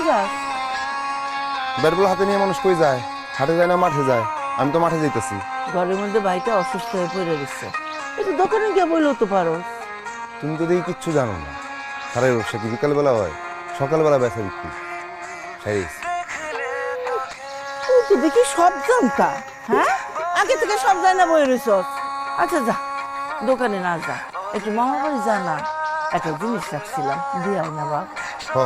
যাস? ব্যাটবল হাতে নিয়ে মানুষ কই যায়? হাটে যায় না মাঠে যায়? আমি তো মাঠে যাইতেছি। ঘরের মধ্যে ভাইটা অসুস্থ হয়ে পড়ে রয়েছে, একটু দোকানে গিয়ে বললেও তো পারো। তুমি তো দেখি কিচ্ছু জানো না। সারের ব্যবসা কি বিকালবেলা হয়? সকালবেলা বেচা বিক্রি। সেই তুই তো দেখি সব জানতা। হ্যাঁ, আগে থেকে সব জানা বই রয়েছ। আচ্ছা যা, দোকানে না যা, একটু মামার বাড়ি যা না, একটা জিনিস রাখছিলাম দিয়ে আয় না বাপ। হ,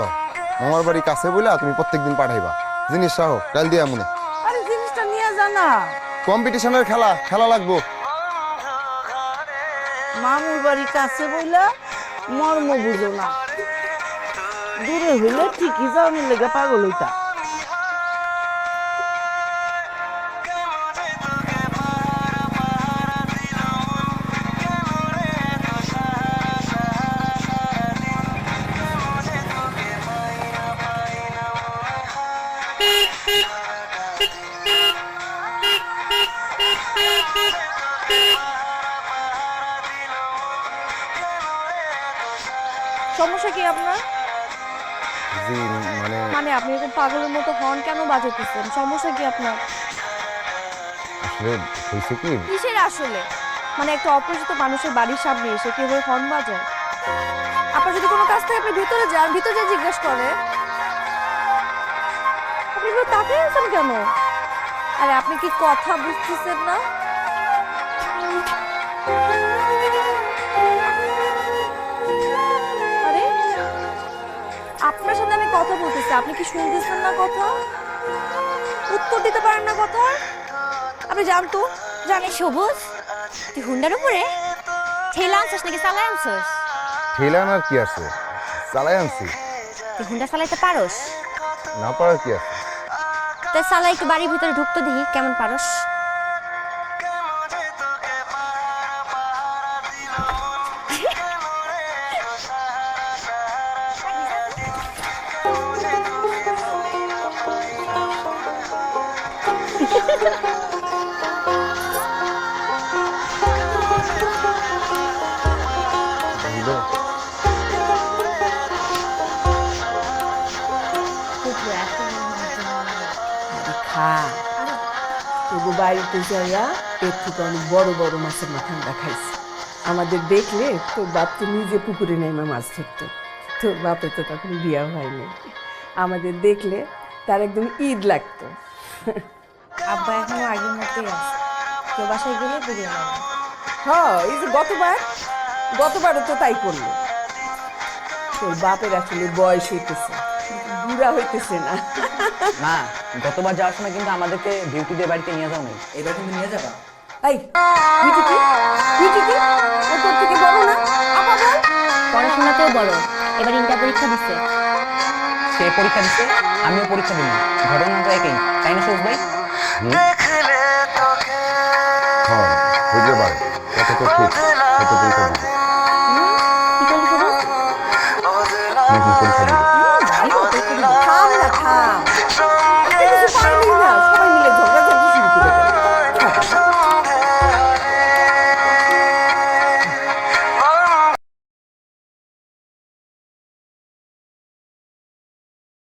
মামার বাড়ি কাছে বলে তুমি প্রত্যেকদিন পাঠাইবা জিনিস সহ কাল দিয়া মনে। আরে জিনিসটা নিয়ে যা না। কম্পিটিশনের খেলা খেলা লাগবো। মামুর বাড়ি কাছে বইলা মর্ম বুঝো না, দূরে হইলে ঠিকই যাওয়ানোর লেগে পাগল হইতা। সমস্যা কি আপনার? জি মানে মানে আপনি এরকম পাগলের মতো হর্ন কেন বাজাতেছেন? সমস্যা কি আপনার? আসলে হয়েছে কি, কিসের আসলে? মানে একটা অপরিচিত মানুষের বাড়ির সামনে এসে কেউ হর্ন বাজায়? আপনার যদি কোনো কাজ থাকে আপনি ভিতরে যান, ভিতরে যা জিজ্ঞেস করে। আপনি এগুলো তাকিয়ে আছেন কেন? আরে আপনি কি কথা বুঝতেছেন না? আরে আপনার সাথে আমি কথা বলতেছি, আপনি কি শুনতেছেন না কথা? উত্তর দিতে পারেন না কথা? আপনি যান তো, জানি। সবুজ, তুই হুন্ডার উপরে ঠেলা আনছিস নাকি চালাই আনছিস? ঠেলা আনার কি আছে, চালাই আনছি। তুই হুন্ডা চালাইতে পারোস? না পারার কি আছে? তাই চালাই একটু বাড়ির ভিতরে ঢুকতে দেখি কেমন পারোস। বুঝলো? আরে খা, তবু বাড়িতে যাইয়া এর থেকে অনেক বড় বড় মাছের মাথা আমরা খাইছি। আমাদের দেখলে তোর বাপ তো নিজে পুকুরে নেমে মাছ ধরতো। তোর বাপে তো তখন বিয়া হয়নি, আমাদের দেখলে তার একদম ঈদ লাগতো। আব্বা এখনো আগের মতোই আছে, কেউ বাসায় গেলে বেরিয়ে যাবে। হ্যাঁ, এই যে গতবারও তো তাই করলো। তোর বাপের আসলে বয়স হইতেছে, বুড়া হইতেছে না। না, গতবার যাওয়ার সময় কিন্তু আমাদেরকে বিউটিদের বাড়িতে নিয়ে যাও নাই। এবার কিন্তু নিয়ে যাবা। এই তুই কি ও তোর থেকে বড় না? আপা বল। পড়াশোনাতেও বড়, এবার ইন্টার পরীক্ষা দিচ্ছে। সে পরীক্ষা দিচ্ছে, আমিও পরীক্ষা দিই। ঘটনা তো একই, তাই না সবুজ ভাই?